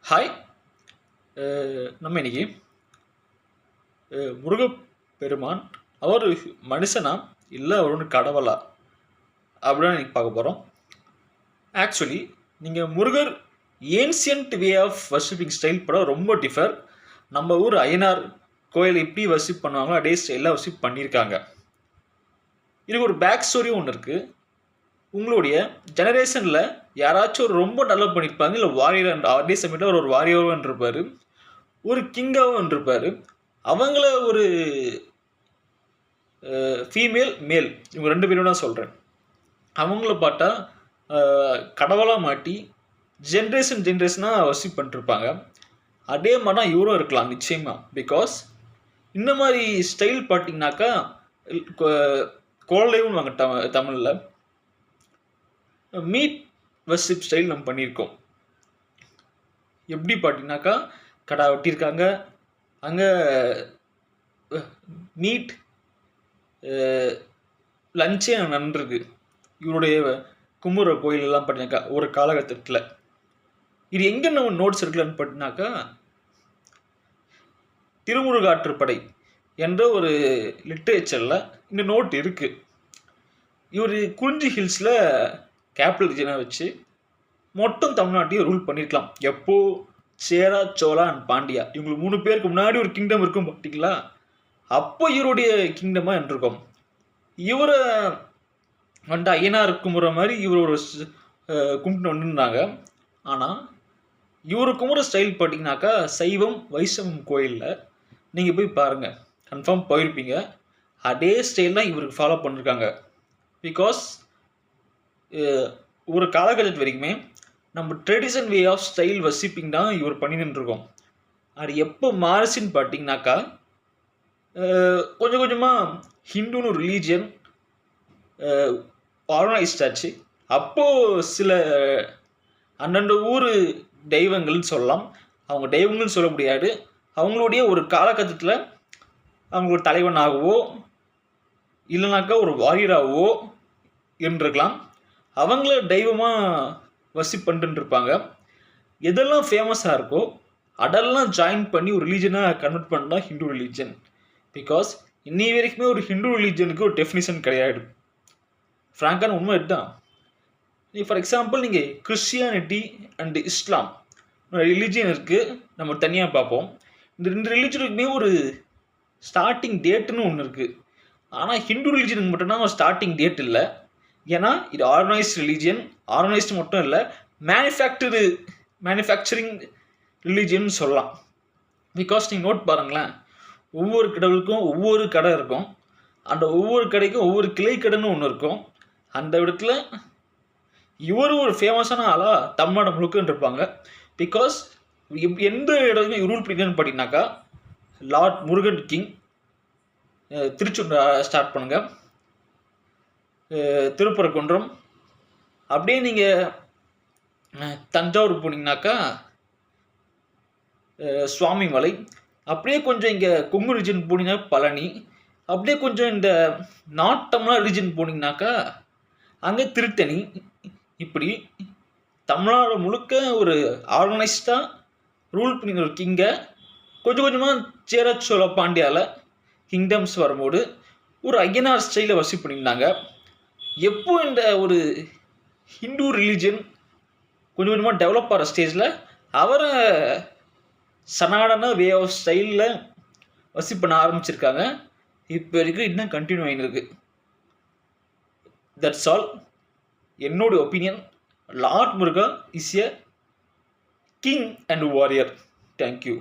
Hi. நம்ம இன்னைக்கு முருகப்பெருமான் அவர் மனுஷனா இல்லை அவர் ஒன்று கடவுளா அப்படின்னு இன்னைக்கு பார்க்க போகிறோம். ஆக்சுவலி நீங்கள் Murugar ancient way of worshipping style படம் ரொம்ப டிஃபர். நம்ம ஊர் ஐயனார் கோயில் எப்படி வர்ஷிப் பண்ணுவாங்களோ அதே ஸ்டைலில் வர்ஷிப் பண்ணியிருக்காங்க. இதுக்கு ஒரு பேக் ஸ்டோரியும் ஒன்று இருக்குது. உங்களுடைய ஜெனரேஷனில் யாராச்சும் ஒரு ரொம்ப நல்லா பண்ணியிருப்பாங்க, இல்லை வாரியர் அதே சமயத்தில் ஒரு வாரியரும் இருப்பார், ஒரு கிங்காகவும் இருப்பார். அவங்கள ஒரு ஃபீமேல் மேல் இவங்க ரெண்டு பேரும் தான் சொல்கிறேன். அவங்கள பார்த்தா கடவுளாக மாட்டி ஜென்ரேஷனாக வர்ஷிப் பண்ணிருப்பாங்க. அதே மாதிரி தான் இவரும் இருக்கலாம் நிச்சயமாக. பிகாஸ் இந்த மாதிரி ஸ்டைல் பார்த்தீங்கன்னாக்கா கோலையும் வாங்க தமிழில் மீட் வர்ஷிப் ஸ்டைல் நம்ம பண்ணியிருக்கோம். எப்படி பார்த்தீங்கன்னாக்கா கடா வெட்டியிருக்காங்க, அங்கே மீட் லஞ்சே நன்றிருக்கு. இவருடைய கும்புற கோயிலெல்லாம் பார்த்தீங்கன்னாக்கா ஒரு காலகட்டத்தில் இது எங்கே நம்ம நோட்ஸ் இருக்கலான்னு பார்த்தீங்கன்னாக்கா திருமுருகாற்றுப்படை என்ற ஒரு லிட்ரேச்சரில் இந்த நோட் இருக்குது. இவர் குறிஞ்சி ஹில்ஸில் கேபிட்டல் ரீஜனாக வச்சு மொத்தம் தமிழ்நாட்டையும் ரூல் பண்ணியிருக்கலாம். எப்போ சேரா, சோழா அண்ட் பாண்டியா இவங்களுக்கு 3 பேருக்கு முன்னாடி ஒரு கிங்டம் இருக்கும் பார்த்தீங்களா, அப்போ இவருடைய கிங்டமாக இருந்திருக்கும். இவரை வந்துட்டு ஐயனார் கும்புற மாதிரி இவர் ஒரு கும்பிட்டு வந்துருந்தாங்க. ஆனால் இவர் கும்புற ஸ்டைல் பார்த்தீங்கன்னாக்கா சைவம் வைஷ்ணவம் கோயிலில் நீங்கள் போய் பாருங்கள், கன்ஃபார்ம் போயிருப்பீங்க. அதே ஸ்டைல் தான் இவருக்கு ஃபாலோ பண்ணியிருக்காங்க. பிகாஸ் ஒரு காலகட்டத்து வரைக்குமே நம்ம tradition way of style worshipping தான் இவர் பண்ணிட்டு இருக்கோம். அது எப்போ மாறுச்சுன்னு பார்த்தீங்கன்னாக்கா கொஞ்சம் கொஞ்சமாக ஹிந்துன்னு ஒரு ரிலீஜியன் ஆர்கனைஸ்ட் ஆச்சு. அப்போது சில அந்தந்த ஊர் தெய்வங்கள்னு சொல்லலாம், அவங்க தெய்வங்கள்னு சொல்ல முடியாது, அவங்களுடைய ஒரு காலகட்டத்தில் அவங்க ஒரு தலைவனாகவோ இல்லைனாக்கா ஒரு வாரியராகவோ இருந்திருக்கலாம். அவங்கள தெய்வமாக வர்ஷிப் பண்ணிட்டு இருப்பாங்க. எதெல்லாம் ஃபேமஸாக இருக்கோ அதெல்லாம் ஜாயின் பண்ணி ஒரு ரிலீஜனாக கன்வெர்ட் பண்ணால் ஹிந்து ரிலீஜன். பிகாஸ் இன்னி வரைக்குமே ஒரு ஹிந்து ரிலீஜனுக்கு ஒரு டெஃபினிஷன் கிடையாது. ஃப்ராங்கான உண்மை இதுதான். ஃபார் எக்ஸாம்பிள் நீங்கள் கிறிஸ்டியானிட்டி அண்ட் இஸ்லாம் ரிலீஜியன் இருக்குது, நம்ம தனியாக பார்ப்போம். இந்த 2 ரிலீஜனுக்குமே ஒரு ஸ்டார்டிங் டேட்டுன்னு ஒன்று இருக்குது. ஆனால் ஹிந்து ரிலீஜனுக்கு மட்டும்தான் ஒரு ஸ்டார்டிங் டேட் இல்லை. ஏன்னா இது ஆர்கனைஸ்ட் ரிலீஜியன். ஆர்கனைஸ்டு மட்டும் இல்லை, மேனுஃபேக்சரிங் ரிலீஜியன் சொல்லலாம். பிகாஸ் நீங்கள் நோட் பாருங்களேன், ஒவ்வொரு கடவுளுக்கும் ஒவ்வொரு கடை இருக்கும். அந்த ஒவ்வொரு கடைக்கும் ஒவ்வொரு கிளை கடைன்னு ஒன்று இருக்கும். அந்த இடத்துல இவரும் ஒரு ஃபேமஸான ஆளாக தமிழ்நாடு முழுக்கன்னு இருப்பாங்க. பிகாஸ் எந்த இடத்துலையும் ரூல் பிடிக்கணும்னு பார்த்தீங்கன்னாக்கா Lord Murugan king Thrissur start பண்ணுங்கள், திருப்பரங்குன்றம், அப்படியே நீங்கள் தஞ்சாவூர் போனீங்கன்னாக்கா சுவாமிமலை, அப்படியே கொஞ்சம் இங்கே கொங்கு ரீஜன் போனீங்கன்னா பழனி, அப்படியே கொஞ்சம் இந்த நார்த் தமிழ்நாடு ரீஜன் போனீங்கன்னாக்கா அங்கே திருத்தணி. இப்படி தமிழ்நாடு முழுக்க ஒரு ஆர்கனைஸ்டாக ரூல் பண்ணி ஒரு கிங்கை கொஞ்சம் கொஞ்சமாக சேர, சோழ, பாண்டியாவில் கிங்டம்ஸ் வரும்போது ஒரு ஐயனார் ஸ்டைலில் வர்ஷிப் பண்ணியிருந்தாங்க. எப்போ இந்த ஒரு ஹிந்து ரிலீஜன் கொஞ்சம் கொஞ்சமாக டெவலப் ஆகிற ஸ்டேஜில் அவரை சனாதன வே ஆஃப் ஸ்டைலில் வர்ஷிப் பண்ண ஆரம்பிச்சிருக்காங்க. இப்போ வரைக்கும் இன்னும் கண்டினியூ ஆகிருக்கு. That's all. என்னோட opinion, lord Muruga is a king and warrior. Thank you.